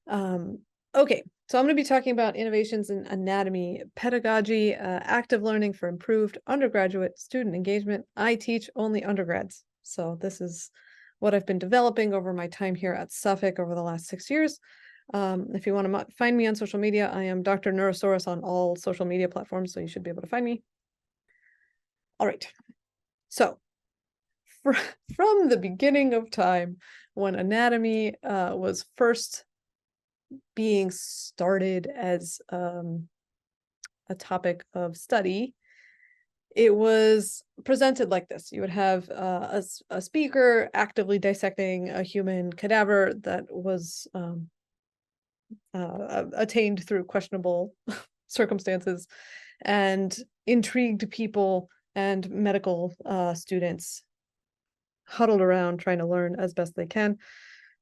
Okay, so I'm going to be talking about innovations in anatomy, pedagogy, active learning for improved undergraduate student engagement. I teach only undergrads, so this is what I've been developing over my time here at Suffolk over the last 6 years. If you want to find me on social media, I am Dr. Neurosaurus on all social media platforms, so you should be able to find me. All right, so from the beginning of time, when anatomy was first being started as a topic of study, it was presented like this. You would have a speaker actively dissecting a human cadaver that was attained through questionable circumstances, and intrigued people and medical students huddled around trying to learn as best they can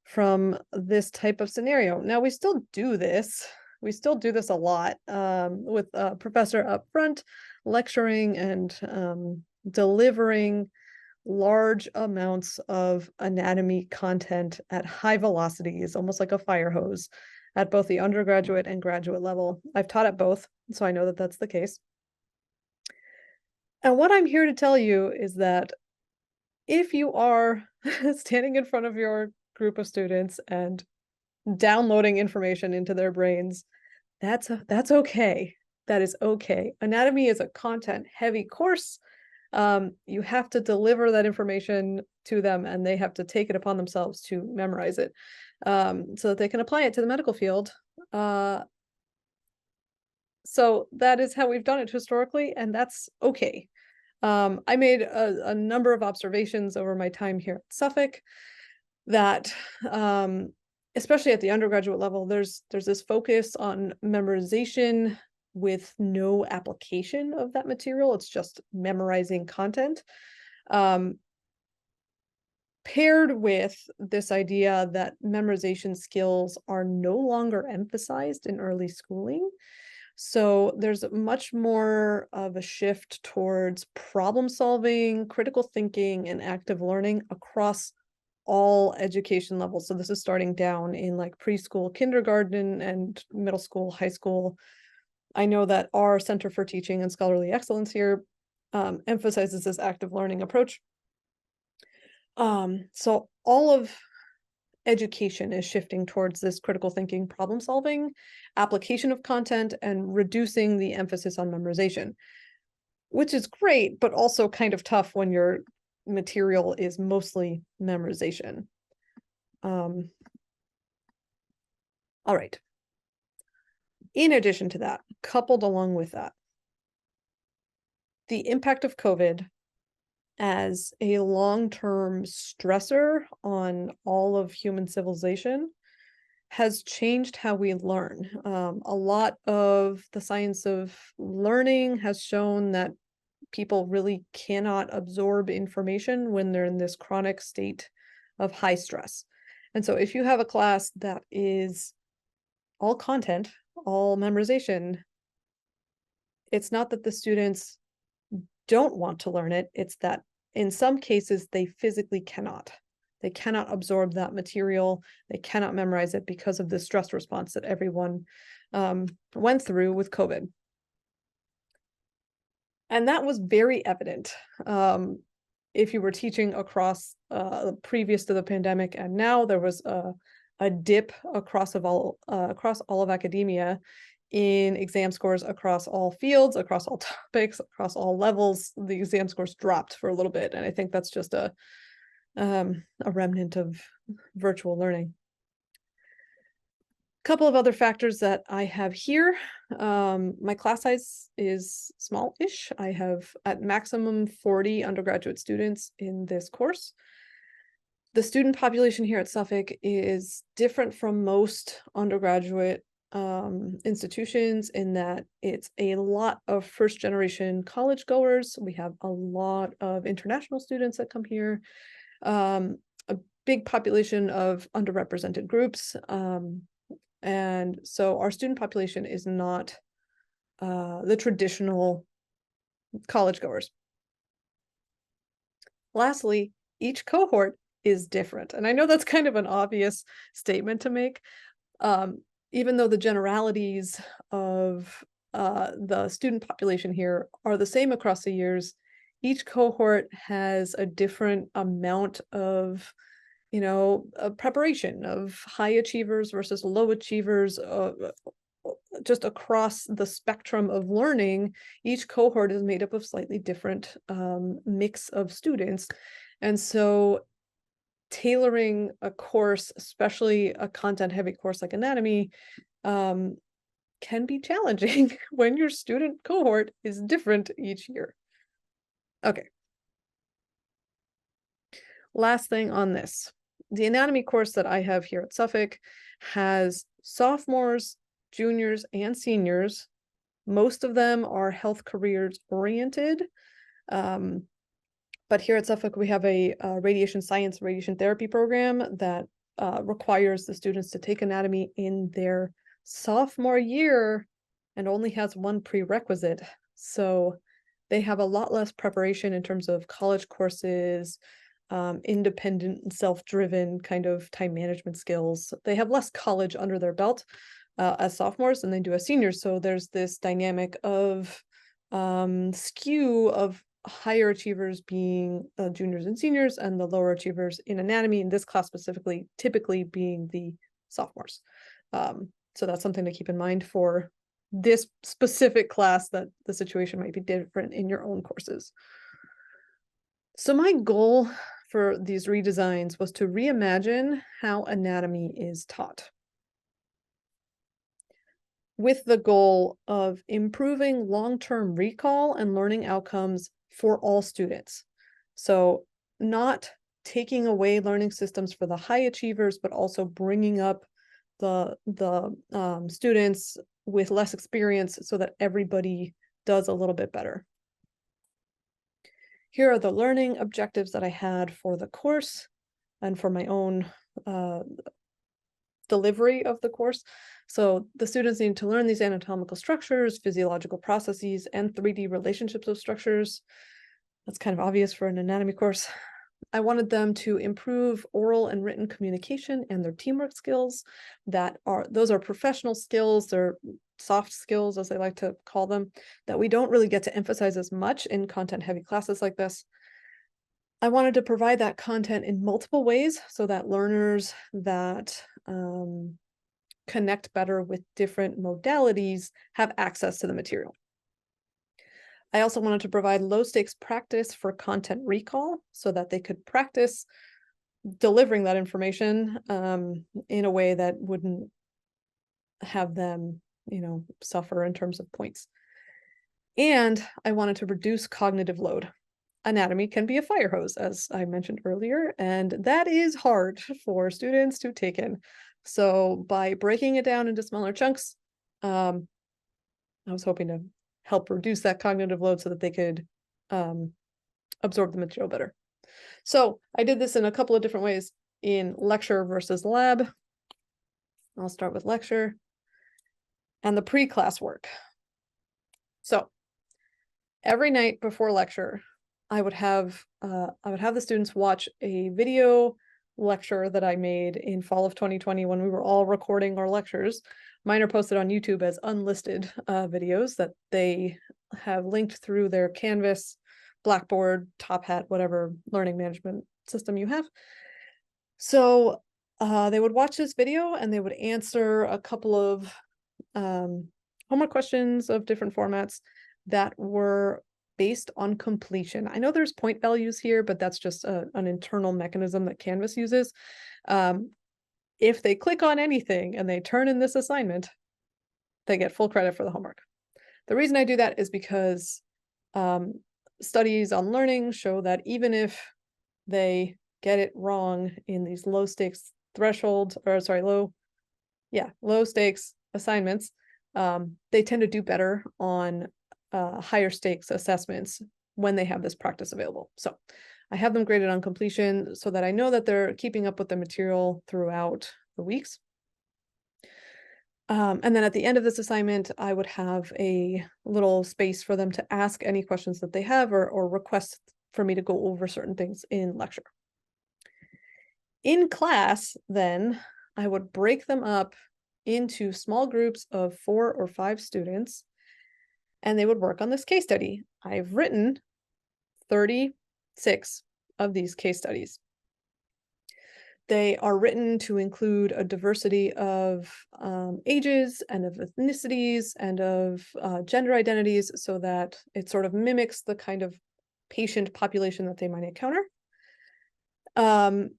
from this type of scenario. Now, we still do this. We still do this a lot with a professor up front lecturing and delivering large amounts of anatomy content at high velocities, almost like a fire hose, at both the undergraduate and graduate level. I've taught at both, so I know that that's the case. And what I'm here to tell you is that if you are standing in front of your group of students and downloading information into their brains, that's okay. That is okay. Anatomy is a content-heavy course. You have to deliver that information to them, and they have to take it upon themselves to memorize it, so that they can apply it to the medical field. So that is how we've done it historically, and that's okay. I made a number of observations over my time here at Suffolk that, especially at the undergraduate level, there's this focus on memorization with no application of that material. It's just memorizing content, paired with this idea that memorization skills are no longer emphasized in early schooling. So there's much more of a shift towards problem solving, critical thinking, and active learning across all education levels. So this is starting down in like preschool, kindergarten, and middle school, high school. I know that our Center for Teaching and Scholarly Excellence here emphasizes this active learning approach. So all of education is shifting towards this critical thinking, problem solving, application of content, and reducing the emphasis on memorization, which is great, but also kind of tough when your material is mostly memorization. All right. In addition to that, coupled along with that, the impact of COVID as a long-term stressor on all of human civilization has changed how we learn. A lot of the science of learning has shown that people really cannot absorb information when they're in this chronic state of high stress. And so if you have a class that is all content, all memorization, it's not that the students don't want to learn it, it's that in some cases they physically cannot. They cannot absorb that material. They cannot memorize it because of the stress response that everyone went through with COVID. And that was very evident if you were teaching across previous to the pandemic, and now there was a dip across all of academia in exam scores across all fields, across all topics, across all levels. The exam scores dropped for a little bit, and I think that's just a remnant of virtual learning. A couple of other factors that I have here. My class size is small-ish. I have at maximum 40 undergraduate students in this course. The student population here at Suffolk is different from most undergraduate institutions in that it's a lot of first-generation college goers. We have a lot of international students that come here, a big population of underrepresented groups. And so our student population is not the traditional college goers. Lastly, each cohort is different. And I know that's kind of an obvious statement to make, even though the generalities of the student population here are the same across the years, each cohort has a different amount of, preparation, of high achievers versus low achievers, just across the spectrum of learning. Each cohort is made up of slightly different mix of students. And so tailoring a course, especially a content-heavy course like anatomy, can be challenging when your student cohort is different each year. Okay. Last thing on this. The anatomy course that I have here at Suffolk has sophomores, juniors, and seniors. Most of them are health careers oriented. But here at Suffolk, we have a radiation science, radiation therapy program that requires the students to take anatomy in their sophomore year and only has one prerequisite. So they have a lot less preparation in terms of college courses, independent and self-driven kind of time management skills. They have less college under their belt as sophomores than they do as seniors. So there's this dynamic of skew of higher achievers being juniors and seniors, and the lower achievers in anatomy, in this class specifically, typically being the sophomores. So that's something to keep in mind for this specific class, that the situation might be different in your own courses. So my goal for these redesigns was to reimagine how anatomy is taught, with the goal of improving long-term recall and learning outcomes for all students. So not taking away learning systems for the high achievers, but also bringing up the students with less experience so that everybody does a little bit better. Here are the learning objectives that I had for the course and for my own delivery of the course. So the students need to learn these anatomical structures, physiological processes, and 3D relationships of structures. That's kind of obvious for an anatomy course. I wanted them to improve oral and written communication and their teamwork skills. Those are professional skills, they're soft skills, as they like to call them, that we don't really get to emphasize as much in content-heavy classes like this. I wanted to provide that content in multiple ways so that learners that connect better with different modalities have access to the material. I also wanted to provide low-stakes practice for content recall so that they could practice delivering that information in a way that wouldn't have them, suffer in terms of points. And I wanted to reduce cognitive load. Anatomy can be a fire hose, as I mentioned earlier, and that is hard for students to take in. So by breaking it down into smaller chunks, I was hoping to help reduce that cognitive load so that they could absorb the material better. So I did this in a couple of different ways in lecture versus lab. I'll start with lecture and the pre-class work. So every night before lecture, I would have the students watch a video lecture that I made in fall of 2020 when we were all recording our lectures. Mine are posted on YouTube as unlisted videos that they have linked through their Canvas, Blackboard, Top Hat, whatever learning management system you have. So they would watch this video and they would answer a couple of homework questions of different formats that were based on completion. I know there's point values here, but that's just an internal mechanism that Canvas uses. If they click on anything and they turn in this assignment, they get full credit for the homework. The reason I do that is because studies on learning show that even if they get it wrong in these low stakes assignments, they tend to do better on higher stakes assessments when they have this practice available. So I have them graded on completion so that I know that they're keeping up with the material throughout the weeks. And then at the end of this assignment, I would have a little space for them to ask any questions that they have or request for me to go over certain things in lecture. In class, then, I would break them up into small groups of 4 or 5 students, and they would work on this case study. I've written 36 of these case studies. They are written to include a diversity of ages and of ethnicities and of gender identities, so that it sort of mimics the kind of patient population that they might encounter. And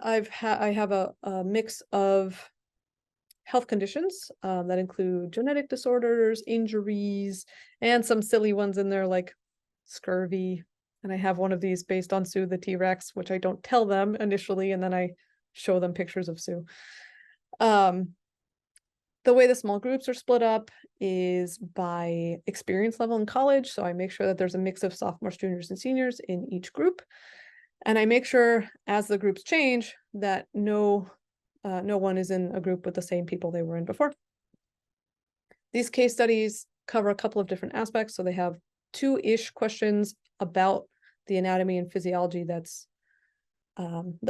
I have a mix of health conditions that include genetic disorders, injuries, and some silly ones in there like scurvy. And I have one of these based on Sue the T-Rex, which I don't tell them initially, and then I show them pictures of Sue. The way the small groups are split up is by experience level in college. So I make sure that there's a mix of sophomores, juniors, and seniors in each group. And I make sure as the groups change that no one is in a group with the same people they were in before. These case studies cover a couple of different aspects. So they have 2-ish questions about the anatomy and physiology that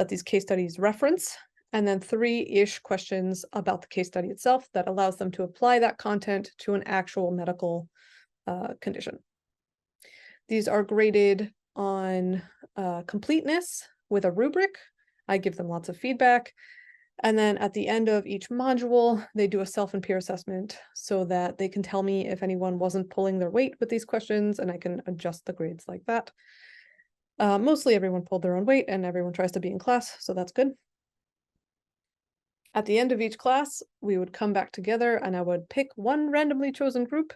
these case studies reference, and then 3-ish questions about the case study itself that allows them to apply that content to an actual medical condition. These are graded on completeness with a rubric. I give them lots of feedback. And then at the end of each module, they do a self and peer assessment so that they can tell me if anyone wasn't pulling their weight with these questions, and I can adjust the grades like that. Mostly everyone pulled their own weight and everyone tries to be in class, so that's good. At the end of each class, we would come back together and I would pick one randomly chosen group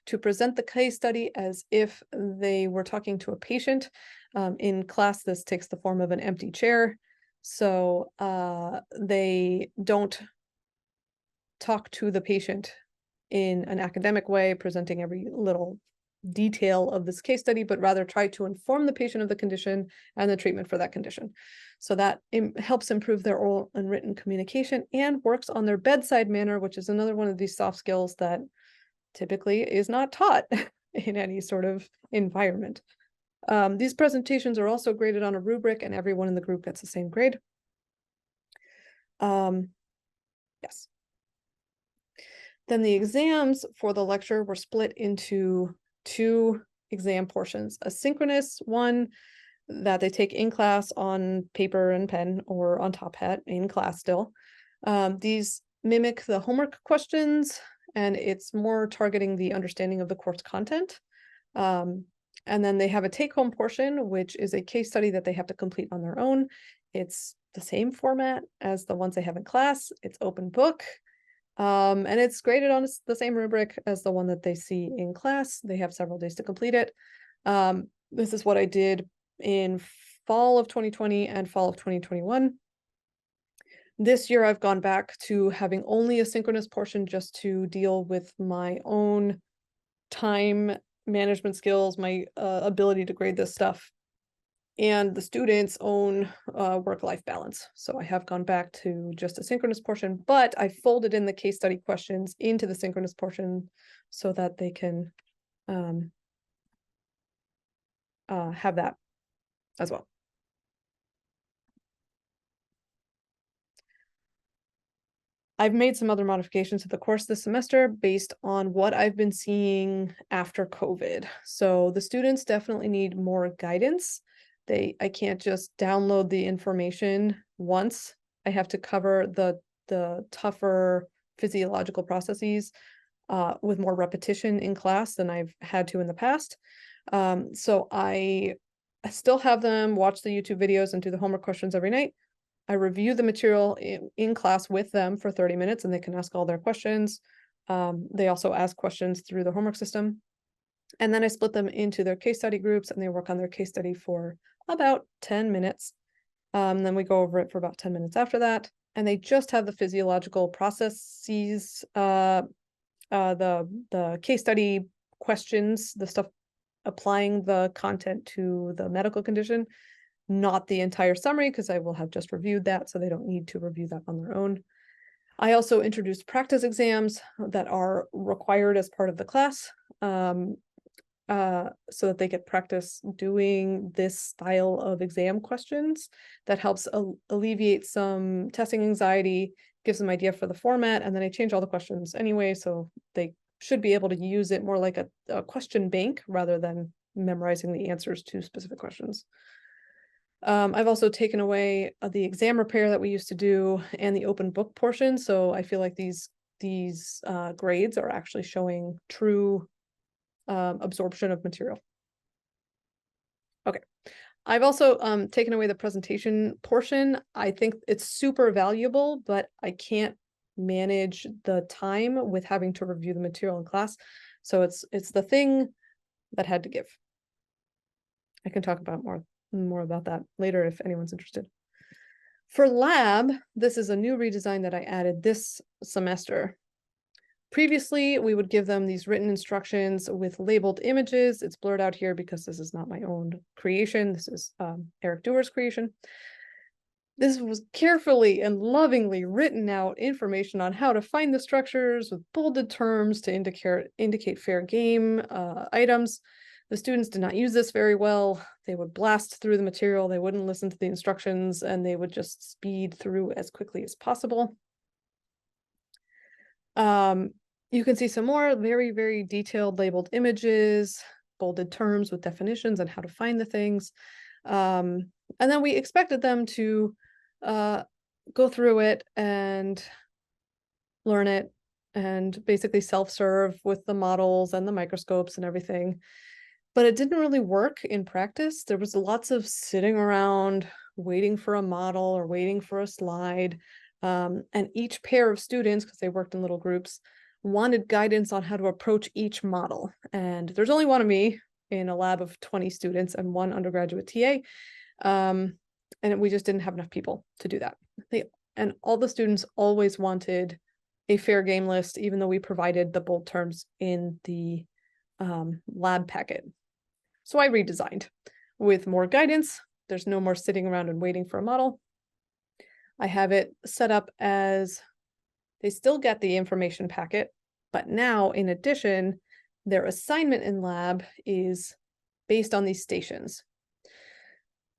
to present the case study as if they were talking to a patient. In class, this takes the form of an empty chair. So they don't talk to the patient in an academic way, presenting every little detail of this case study, but rather try to inform the patient of the condition and the treatment for that condition. So that helps improve their oral and written communication and works on their bedside manner, which is another one of these soft skills that typically is not taught in any sort of environment. These presentations are also graded on a rubric, and everyone in the group gets the same grade. Yes. Then the exams for the lecture were split into 2 exam portions: a synchronous one that they take in class on paper and pen or on Top Hat in class still. These mimic the homework questions, and it's more targeting the understanding of the course content. And then they have a take-home portion, which is a case study that they have to complete on their own. It's the same format as the ones they have in class. It's open book. And it's graded on the same rubric as the one that they see in class. They have several days to complete it. This is what I did in fall of 2020 and fall of 2021. This year, I've gone back to having only a synchronous portion just to deal with my own time management skills, my ability to grade this stuff, and the students' own work-life balance. So I have gone back to just a synchronous portion, but I folded in the case study questions into the synchronous portion so that they can have that as well. I've made some other modifications to the course this semester based on what I've been seeing after COVID. So the students definitely need more guidance. I can't just download the information once. I have to cover the tougher physiological processes with more repetition in class than I've had to in the past. So I still have them watch the YouTube videos and do the homework questions every night. I review the material in class with them for 30 minutes, and they can ask all their questions. They also ask questions through the homework system. And then I split them into their case study groups, and they work on their case study for about 10 minutes. Then we go over it for about 10 minutes after that. And they just have the physiological processes, the case study questions, the stuff applying the content to the medical condition, not the entire summary, because I will have just reviewed that, so they don't need to review that on their own. I also introduced practice exams that are required as part of the class, so that they get practice doing this style of exam questions. That helps alleviate some testing anxiety gives them idea for the format, and then I change all the questions anyway, so they should be able to use it more like a question bank rather than memorizing the answers to specific questions. I've also taken away the exam repair that we used to do and the open book portion, so I feel like these grades are actually showing true absorption of material. Okay. I've also taken away the presentation portion. I think it's super valuable, but I can't manage the time with having to review the material in class. So it's the thing that had to give. I can talk about more about that later if anyone's interested. For lab, this is a new redesign that I added this semester. Previously, we would give them these written instructions with labeled images. It's blurred out here because this is not my own creation. This is Eric Dewar's creation. This was carefully and lovingly written out information on how to find the structures with bolded terms to indicate fair game items. The students did not use this very well. They would blast through the material. They wouldn't listen to the instructions, and they would just speed through as quickly as possible. You can see some more very, very detailed labeled images, bolded terms with definitions on how to find the things. And then we expected them to go through it and learn it and basically self-serve with the models and the microscopes and everything. But it didn't really work in practice. There was lots of sitting around, waiting for a model or waiting for a slide. And each pair of students, because they worked in little groups, wanted guidance on how to approach each model. And there's only one of me in a lab of 20 students and one undergraduate TA. And we just didn't have enough people to do that. And all the students always wanted a fair game list, even though we provided the bold terms in the lab packet. So I redesigned with more guidance. There's no more sitting around and waiting for a model. I have it set up as they still get the information packet, but now in addition, their assignment in lab is based on these stations.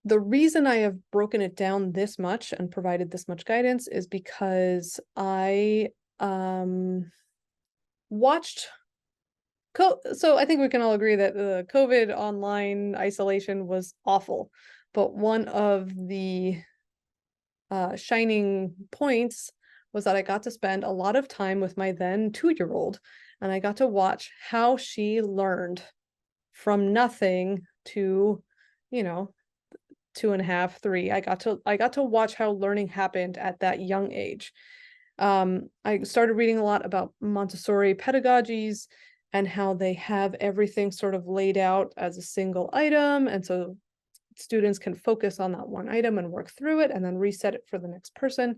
The reason I have broken it down this much and provided this much guidance is because I watched. So I think we can all agree that the COVID online isolation was awful, but one of the shining points was that I got to spend a lot of time with my then 2-year-old, and I got to watch how she learned from nothing to, 2.5, 3. I got to watch how learning happened at that young age. I started reading a lot about Montessori pedagogies and how they have everything sort of laid out as a single item, and so students can focus on that one item and work through it and then reset it for the next person.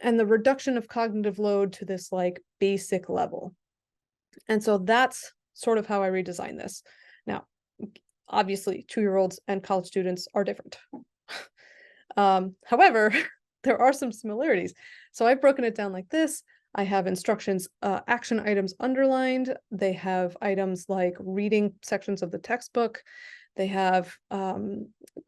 And the reduction of cognitive load to this like basic level. And so that's sort of how I redesigned this. Now, obviously 2-year-olds and college students are different. However, there are some similarities. So I've broken it down like this. I have instructions, action items underlined. They have items like reading sections of the textbook. They have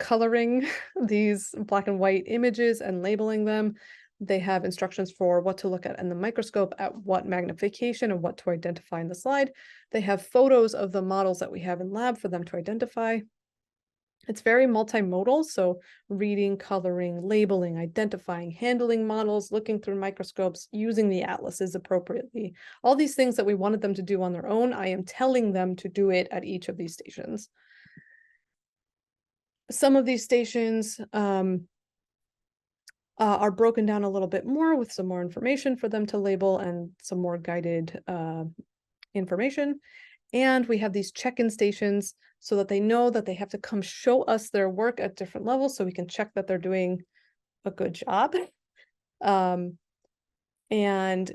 coloring these black and white images and labeling them. They have instructions for what to look at in the microscope, at what magnification, and what to identify in the slide. They have photos of the models that we have in lab for them to identify. It's very multimodal, so reading, coloring, labeling, identifying, handling models, looking through microscopes, using the atlases appropriately. All these things that we wanted them to do on their own, I am telling them to do it at each of these stations. Some of these stations are broken down a little bit more with some more information for them to label and some more guided information. And we have these check-in stations so that they know that they have to come show us their work at different levels so we can check that they're doing a good job. And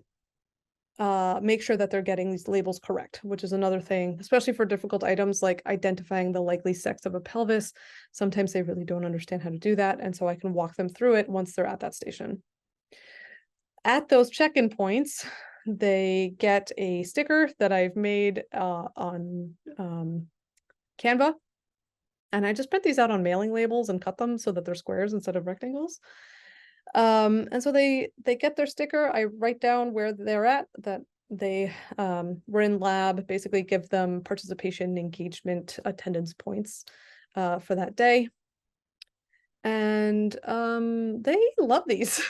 make sure that they're getting these labels correct, which is another thing, especially for difficult items like identifying the likely sex of a pelvis. Sometimes they really don't understand how to do that, and so I can walk them through it once they're at that station. At those check-in points, they get a sticker that I've made on Canva, and I just print these out on mailing labels and cut them so that they're squares instead of rectangles. And so they get their sticker. I write down where they're at, that they were in lab, basically give them participation, engagement, attendance points for that day. And they love these.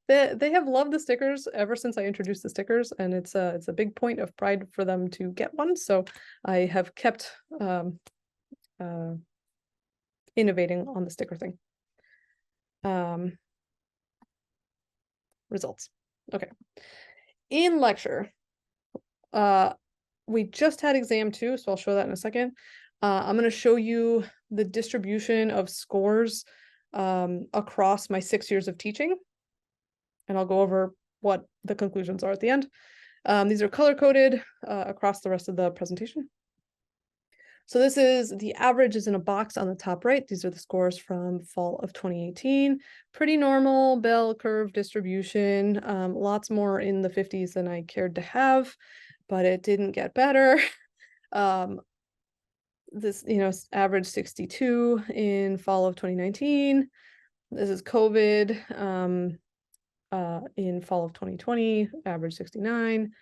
They have loved the stickers ever since I introduced the stickers, and it's a big point of pride for them to get one. So I have kept innovating on the sticker thing. Results. Okay. In lecture, we just had exam 2, so I'll show that in a second. I'm going to show you the distribution of scores across my 6 years of teaching, and I'll go over what the conclusions are at the end. These are color-coded across the rest of the presentation. So this is the average is in a box on the top right. These are the scores from fall of 2018. Pretty normal bell curve distribution. Lots more in the 50s than I cared to have, but it didn't get better. This, average 62 in fall of 2019. This is COVID in fall of 2020, average 69.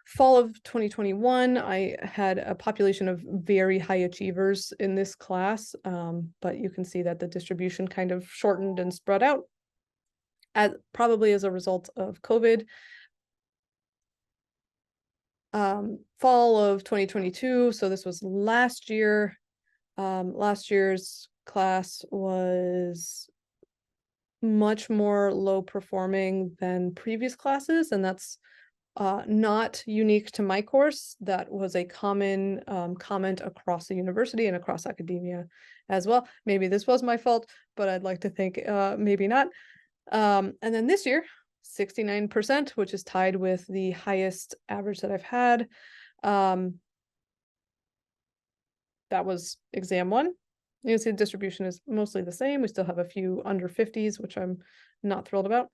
Fall of 2021, I had a population of very high achievers in this class, but you can see that the distribution kind of shortened and spread out, probably as a result of COVID. Fall of 2022, so this was last year. Last year's class was much more low performing than previous classes, and that's not unique to my course. That was a common comment across the university and across academia as well. Maybe this was my fault, but I'd like to think maybe not. And then this year, 69%, which is tied with the highest average that I've had. That was exam 1. You can see the distribution is mostly the same. We still have a few under 50s, which I'm not thrilled about.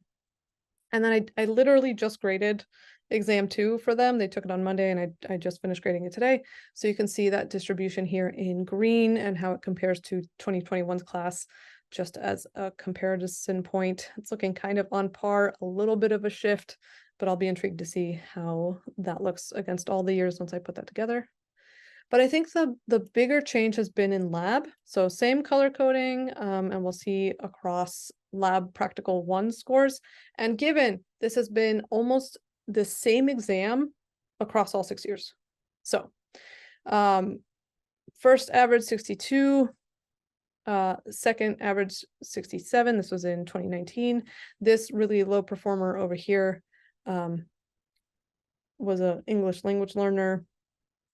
And then I literally just graded exam 2 for them. They took it on Monday, and I just finished grading it today. So you can see that distribution here in green and how it compares to 2021's class, just as a comparison point. It's looking kind of on par, a little bit of a shift, but I'll be intrigued to see how that looks against all the years once I put that together. But I think the bigger change has been in lab. So same color coding, and we'll see across lab practical 1 scores. And given this has been almost the same exam across all 6 years. So first average 62, second average 67. This was in 2019. This really low performer over here was an English language learner,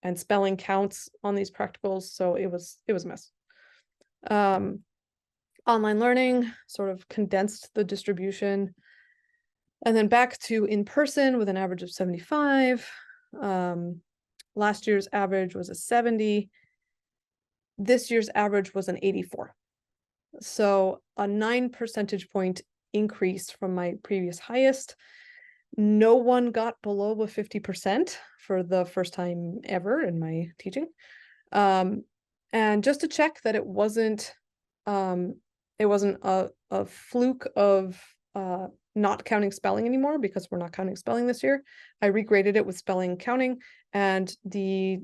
and spelling counts on these practicals, so it was a mess. Online learning sort of condensed the distribution, and then back to in-person with an average of 75. Last year's average was a 70. This year's average was an 84. So a 9 percentage point increase from my previous highest. No one got below a 50% for the first time ever in my teaching. And just to check that it wasn't a fluke of not counting spelling anymore, because we're not counting spelling this year. I regraded it with spelling counting, and the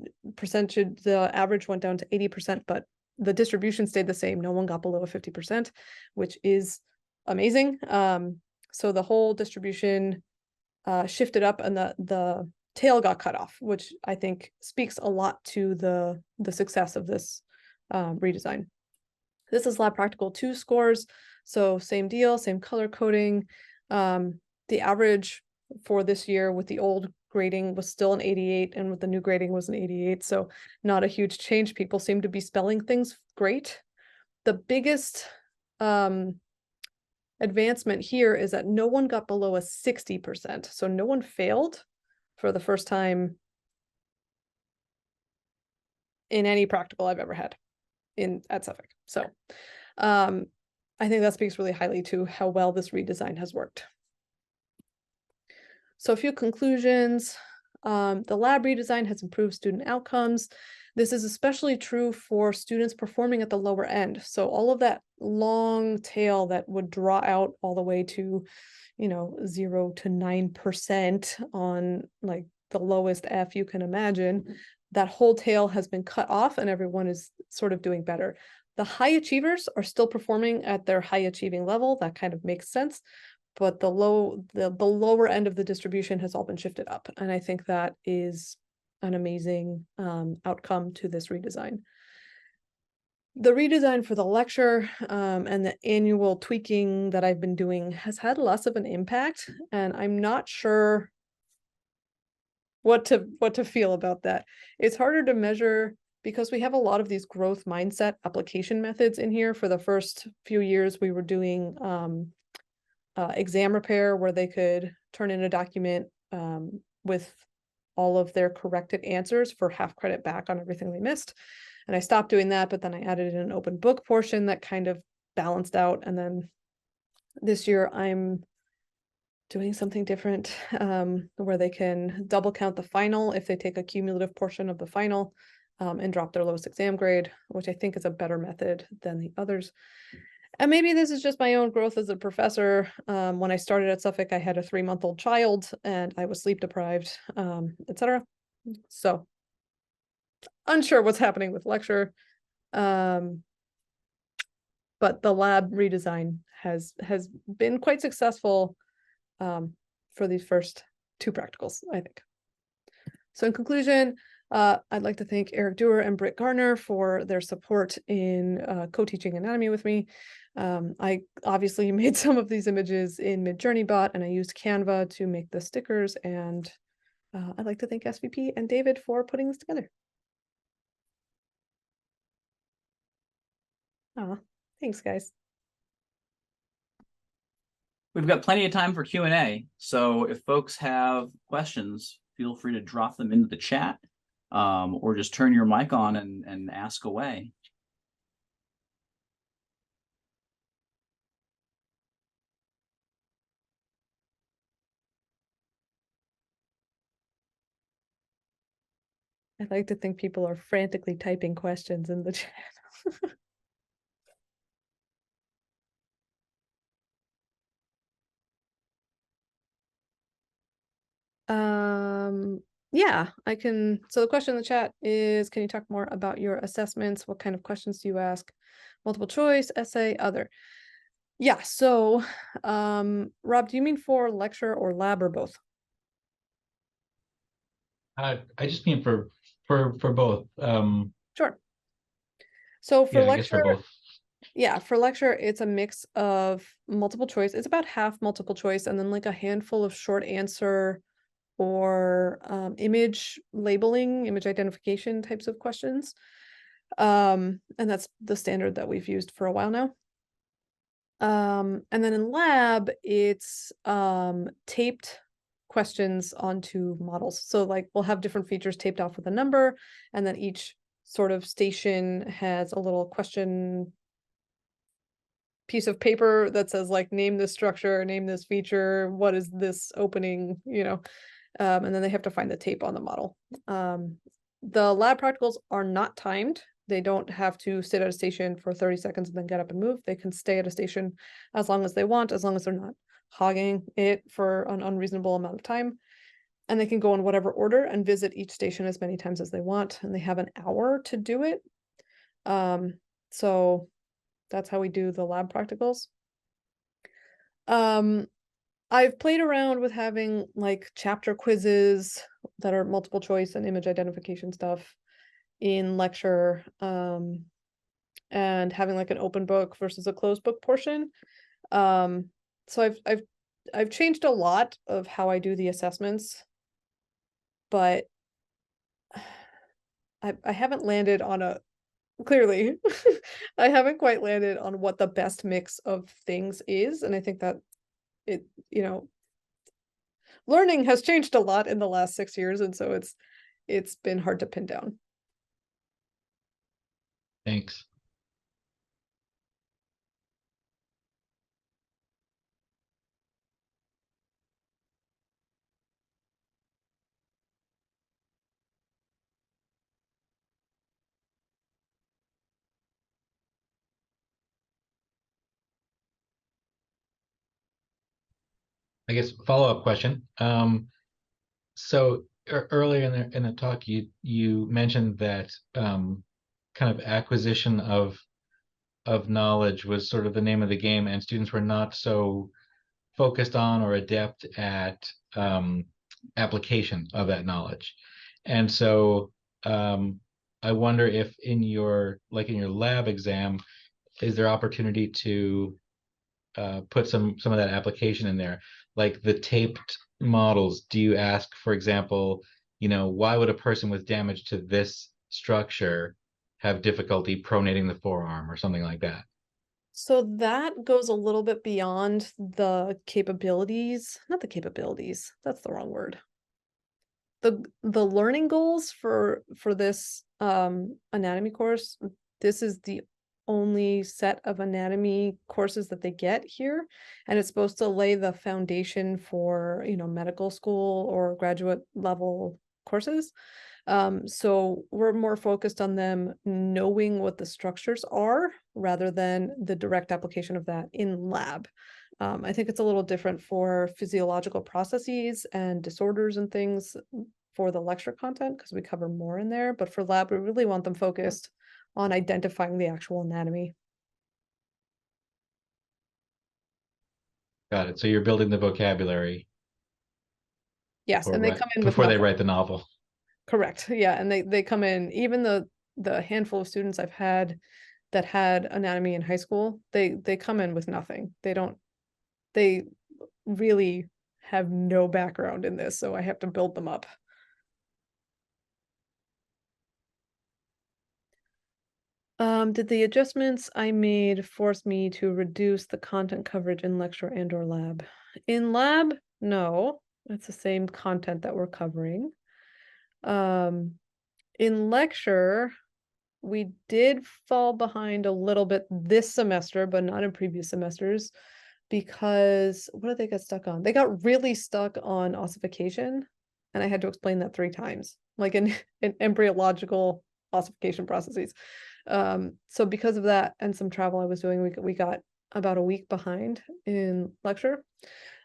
average went down to 80%, but the distribution stayed the same. No one got below a 50%, which is amazing. So the whole distribution shifted up, and the tail got cut off, which I think speaks a lot to the success of this redesign. This is lab practical 2 scores, so same deal, same color coding. The average for this year with the old grading was still an 88, and with the new grading was an 88, so not a huge change. People seem to be spelling things great. The biggest advancement here is that no one got below a 60%, so no one failed for the first time in any practical I've ever had at Suffolk. So I think that speaks really highly to how well this redesign has worked. So a few conclusions. The lab redesign has improved student outcomes. This is especially true for students performing at the lower end. So all of that long tail that would draw out all the way to, 0 to 9% on like the lowest F you can imagine, that whole tail has been cut off and everyone is sort of doing better. The high achievers are still performing at their high achieving level. That kind of makes sense. But the lower end of the distribution has all been shifted up. And I think that is an amazing outcome to this redesign. The redesign for the lecture and the annual tweaking that I've been doing has had less of an impact, and I'm not sure what to feel about that. It's harder to measure because we have a lot of these growth mindset application methods in here. For the first few years, we were doing exam repair, where they could turn in a document with all of their corrected answers for half credit back on everything they missed. And I stopped doing that, but then I added in an open book portion that kind of balanced out. And then this year I'm doing something different where they can double count the final if they take a cumulative portion of the final and drop their lowest exam grade, which I think is a better method than the others. And maybe this is just my own growth as a professor. When I started at Suffolk, I had a 3-month-old child and I was sleep deprived, etc. So unsure what's happening with lecture. But the lab redesign has been quite successful for these first 2 practicals, I think. So in conclusion, I'd like to thank Eric Dewar and Britt Garner for their support in co-teaching anatomy with me. I obviously made some of these images in MidJourneybot, and I used Canva to make the stickers, and I'd like to thank SVP and David for putting this together. Thanks, guys. We've got plenty of time for Q&A, so if folks have questions, feel free to drop them into the chat or just turn your mic on and ask away. I'd like to think people are frantically typing questions in the chat. Yeah, I can. So the question in the chat is, can you talk more about your assessments? What kind of questions do you ask? Multiple choice, essay, other? Yeah, so Rob, do you mean for lecture or lab or both? I just mean for both. Sure. So for yeah, lecture, I guess for both. Yeah, for lecture, it's a mix of multiple choice. It's about half multiple choice and then like a handful of short answer or image labeling, image identification types of questions. And that's the standard that we've used for a while now. And then in lab, it's taped questions onto models. So like we'll have different features taped off with a number, and then each sort of station has a little question piece of paper that says like, name this structure, name this feature, what is this opening, and then they have to find the tape on the model. The lab practicals are not timed. They don't have to sit at a station for 30 seconds and then get up and move. They can stay at a station as long as they want, as long as they're not hogging it for an unreasonable amount of time. And they can go in whatever order and visit each station as many times as they want. And they have an hour to do it. So that's how we do the lab practicals. I've played around with having like chapter quizzes that are multiple choice and image identification stuff in lecture, and having like an open book versus a closed book portion. So I've changed a lot of how I do the assessments, but I haven't landed on a clearly I haven't quite landed on what the best mix of things is, and I think that it learning has changed a lot in the last 6 years, and so it's been hard to pin down. Thanks. I guess follow-up question. So earlier in the talk, you mentioned that kind of acquisition of knowledge was sort of the name of the game, and students were not so focused on or adept at application of that knowledge. And so I wonder if in your lab exam, is there opportunity to put some of that application in there, like the taped models? Do you ask, for example, why would a person with damage to this structure have difficulty pronating the forearm or something like that? So that goes a little bit beyond the capabilities, not the capabilities, that's the wrong word. The learning goals for this anatomy course, this is the only set of anatomy courses that they get here, and it's supposed to lay the foundation for, medical school or graduate level courses. So we're more focused on them knowing what the structures are rather than the direct application of that in lab. I think it's a little different for physiological processes and disorders and things for the lecture content because we cover more in there, but for lab, we really want them focused on identifying the actual anatomy. Got it. So you're building the vocabulary Yes, and they come in with before they nothing. write the novel. Correct. Yeah, and they come in, even the handful of students I've had that had anatomy in high school, they come in with nothing. They really have no background in this, so I have to build them up. Did the adjustments I made force me to reduce the content coverage in lecture and or lab? In lab, no, it's the same content that we're covering. In lecture, we did fall behind a little bit this semester, but not in previous semesters, because what did they get stuck on? They got really stuck on ossification, and I had to explain that 3 times, like in embryological ossification processes. So because of that and some travel I was doing, we got about a week behind in lecture.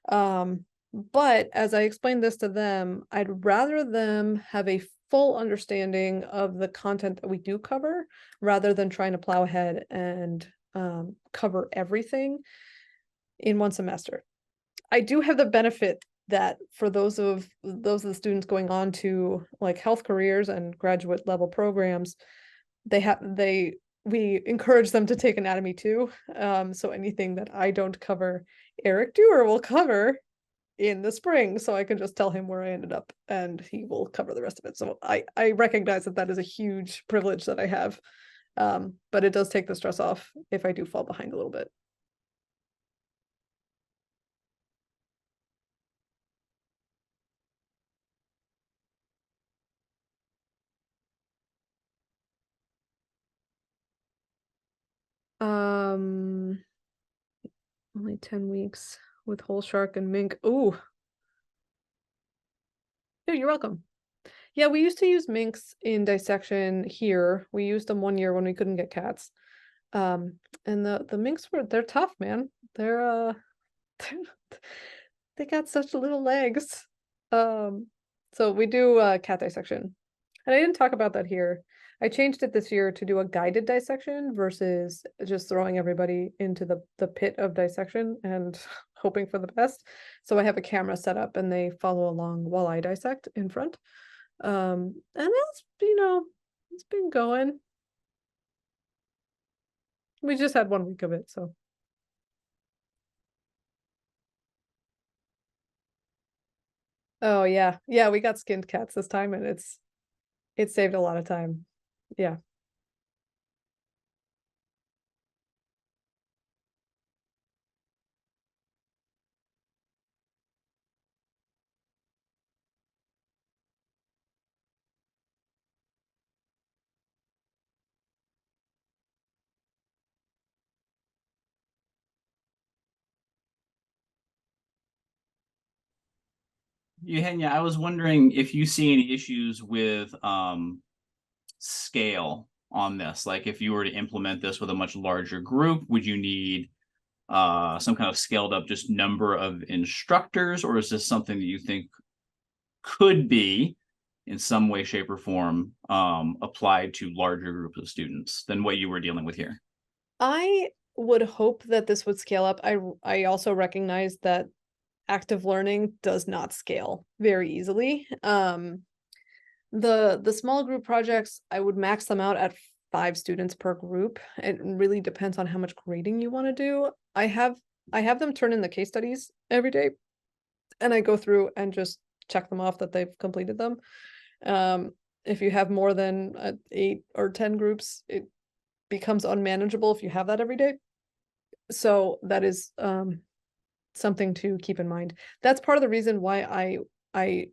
But as I explained this to them, I'd rather them have a full understanding of the content that we do cover rather than trying to plow ahead and cover everything in one semester. I do have the benefit that for those of the students going on to like health careers and graduate level programs, we encourage them to take anatomy too. So anything that I don't cover, Eric Dewar will cover in the spring, so I can just tell him where I ended up and he will cover the rest of it. So I recognize that is a huge privilege that I have. But it does take the stress off if I do fall behind a little bit. Only 10 weeks with whole shark and mink. Ooh. No, you're welcome. Yeah, we used to use minks in dissection here. We used them 1 year when we couldn't get cats. And the minks they're tough, man. They're they got such little legs. So we do cat dissection. And I didn't talk about that here. I changed it this year to do a guided dissection versus just throwing everybody into the pit of dissection and hoping for the best. So I have a camera set up and they follow along while I dissect in front. And that's, it's been going. We just had 1 week of it, so. Oh yeah. Yeah, we got skinned cats this time and it saved a lot of time. Yeah. Eugenia, I was wondering if you see any issues with scale on this. Like if you were to implement this with a much larger group, would you need some kind of scaled up just number of instructors, or is this something that you think could be in some way, shape, or form applied to larger groups of students than what you were dealing with here? I would hope that this would scale up. I also recognize that active learning does not scale very easily. The small group projects, I would max them out at 5 students per group. It really depends on how much grading you want to do. I have them turn in the case studies every day, and I go through and just check them off that they've completed them. If you have more than 8 or 10 groups, it becomes unmanageable if you have that every day. So that is something to keep in mind. That's part of the reason why I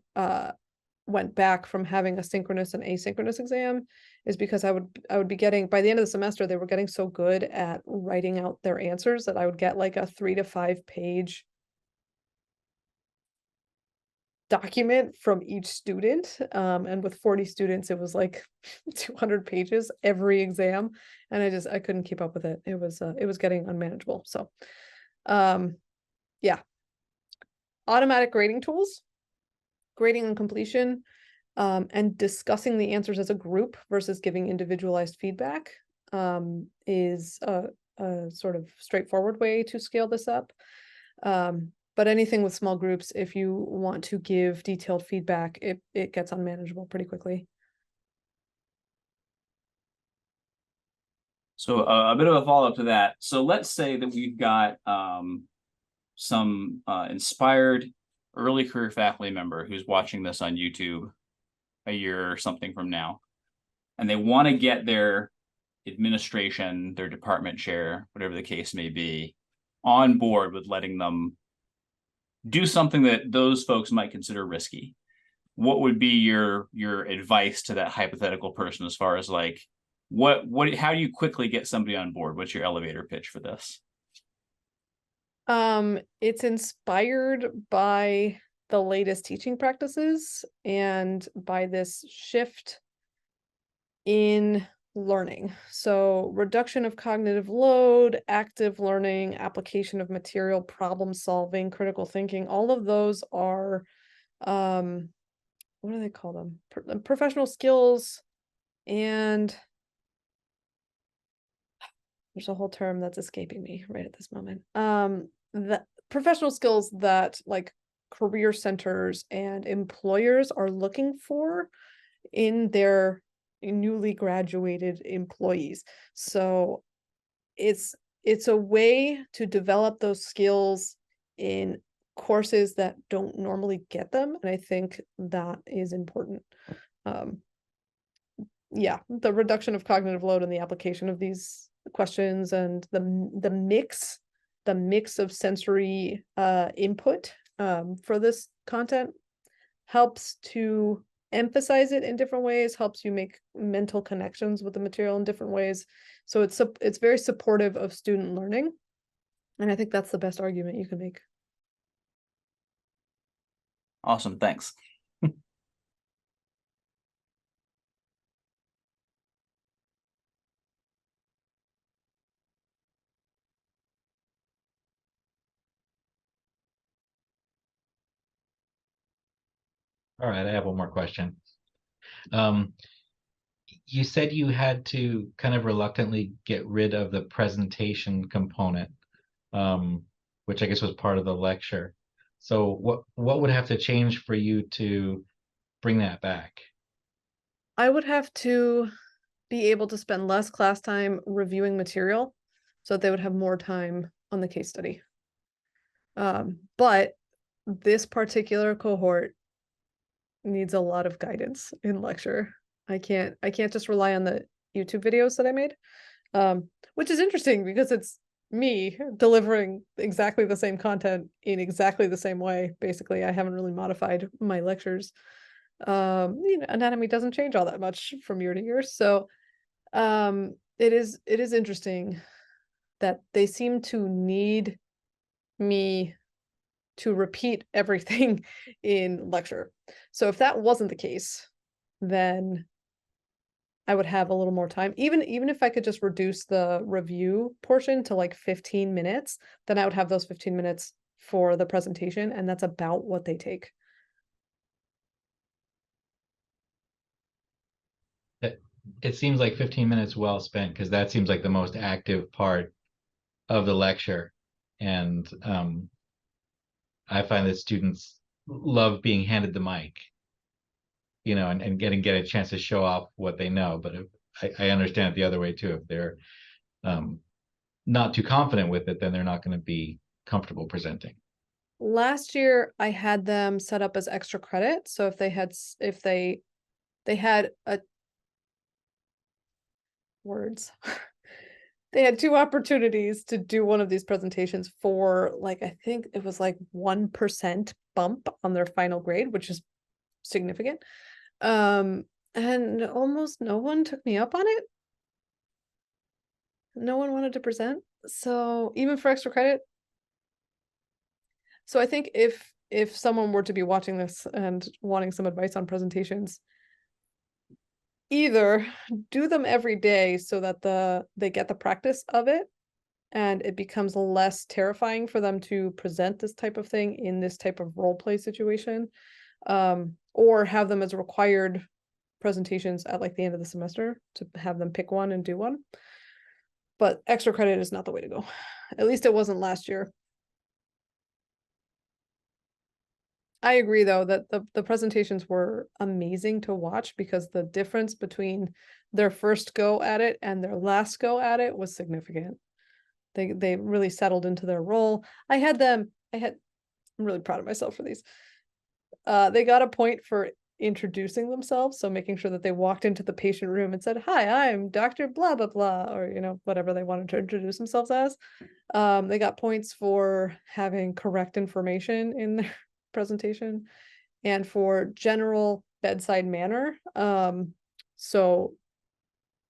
went back from having a synchronous and asynchronous exam, is because I would be getting, by the end of the semester, they were getting so good at writing out their answers that I would get like a 3 to 5 page document from each student. And with 40 students, it was like 200 pages every exam. And I couldn't keep up with it. It was getting unmanageable. So, yeah. Automatic grading tools, grading and completion, and discussing the answers as a group versus giving individualized feedback, is a sort of straightforward way to scale this up. But anything with small groups, if you want to give detailed feedback, it gets unmanageable pretty quickly. So a bit of a follow-up to that. So let's say that we've got some inspired early career faculty member who's watching this on YouTube a year or something from now, and they want to get their administration, their department chair, whatever the case may be, on board with letting them do something that those folks might consider risky. What would be your advice to that hypothetical person as far as like how do you quickly get somebody on board? What's your elevator pitch for this? It's inspired by the latest teaching practices and by this shift in learning. So reduction of cognitive load, active learning, application of material, problem solving, critical thinking, all of those are, what do they call them? Professional skills, and there's a whole term that's escaping me right at this moment. The professional skills that like career centers and employers are looking for in their newly graduated employees. So it's a way to develop those skills in courses that don't normally get them, and I think that is important. Yeah, the reduction of cognitive load and the application of these questions, and the mix of sensory input for this content helps to emphasize it in different ways, helps you make mental connections with the material in different ways. So it's very supportive of student learning, and I think that's the best argument you can make. Awesome, thanks. All right, I have one more question. You said you had to kind of reluctantly get rid of the presentation component, which I guess was part of the lecture. So what would have to change for you to bring that back? I would have to be able to spend less class time reviewing material so that they would have more time on the case study. But this particular cohort needs a lot of guidance in lecture. I can't just rely on the YouTube videos that I made, which is interesting because it's me delivering exactly the same content in exactly the same way. Basically, I haven't really modified my lectures. Anatomy doesn't change all that much from year to year. So it is interesting that they seem to need me to repeat everything in lecture. So if that wasn't the case, then I would have a little more time. Even if I could just reduce the review portion to like 15 minutes, then I would have those 15 minutes for the presentation, and that's about what they take. It seems like 15 minutes well spent, because that seems like the most active part of the lecture. And I find that students love being handed the mic, and get a chance to show off what they know. But I understand it the other way too. If they're not too confident with it, then they're not going to be comfortable presenting. Last year, I had them set up as extra credit. So if they had they had 2 opportunities to do one of these presentations for like, I think it was like 1% bump on their final grade, which is significant. And almost no one took me up on it. No one wanted to present. So even for extra credit. So I think if someone were to be watching this and wanting some advice on presentations, either do them every day so that they get the practice of it and it becomes less terrifying for them to present this type of thing in this type of role play situation, or have them as required presentations at like the end of the semester to have them pick one and do one. But extra credit is not the way to go. At least it wasn't last year. I agree, though, that the presentations were amazing to watch because the difference between their first go at it and their last go at it was significant. They really settled into their role. I'm really proud of myself for these. They got a point for introducing themselves, so making sure that they walked into the patient room and said, "Hi, I'm Dr. blah blah blah," or whatever they wanted to introduce themselves as. They got points for having correct information in their presentation and for general bedside manner. So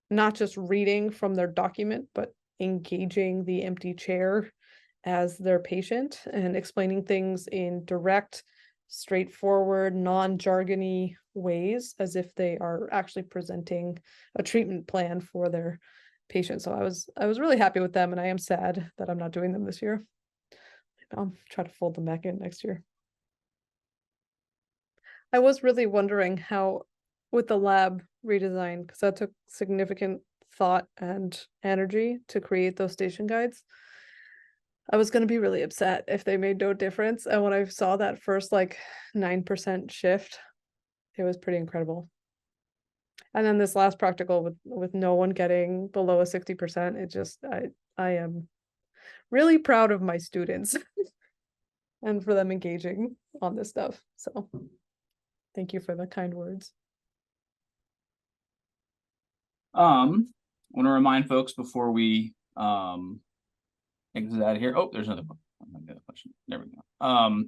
not just reading from their document, but engaging the empty chair as their patient and explaining things in direct, straightforward, non-jargony ways as if they are actually presenting a treatment plan for their patient. So I was really happy with them, and I am sad that I'm not doing them this year. I'll try to fold them back in next year. I was really wondering how, with the lab redesign, because that took significant thought and energy to create those station guides. I was going to be really upset if they made no difference. And when I saw that first like 9% shift, it was pretty incredible. And then this last practical with no one getting below a 60%, it just, I am really proud of my students and for them engaging on this stuff. So thank you for the kind words. I want to remind folks before we exit out of here. Oh, there's another question. There we go.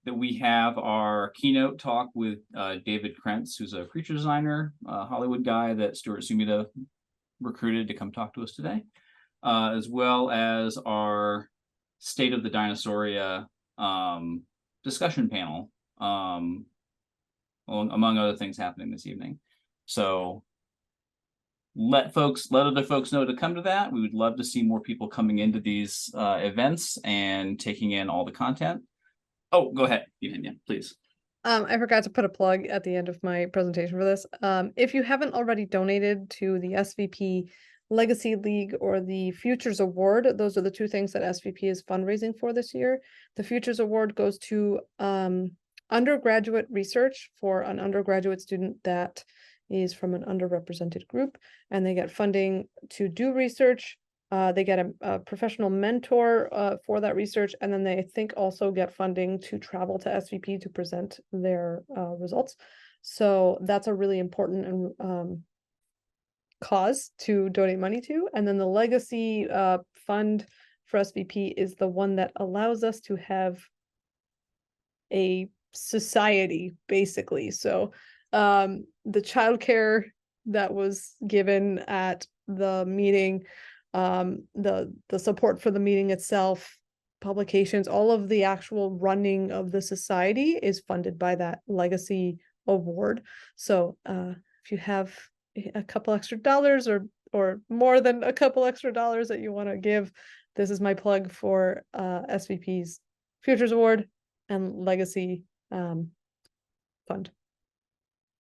That we have our keynote talk with David Krentz, who's a creature designer, Hollywood guy that Stuart Sumida recruited to come talk to us today, as well as our State of the Dinosauria discussion panel, among other things happening this evening. So let other folks know to come to that. We would love to see more people coming into these events and taking in all the content. Oh, go ahead, Eugenia, please. I forgot to put a plug at the end of my presentation for this. If you haven't already donated to the SVP Legacy League or the Futures Award, those are the 2 things that SVP is fundraising for this year. The Futures Award goes to undergraduate research for an undergraduate student that is from an underrepresented group, and they get funding to do research. They get a professional mentor for that research, and then they also get funding to travel to SVP to present their results. So that's a really important and cause to donate money to. And then the legacy fund for SVP is the one that allows us to have a society, basically. So the childcare that was given at the meeting, the support for the meeting itself, publications, all of the actual running of the society is funded by that legacy award. So if a couple extra dollars or more than a couple extra dollars that you want to give, this is my plug for SVP's Futures Award and Legacy Fund.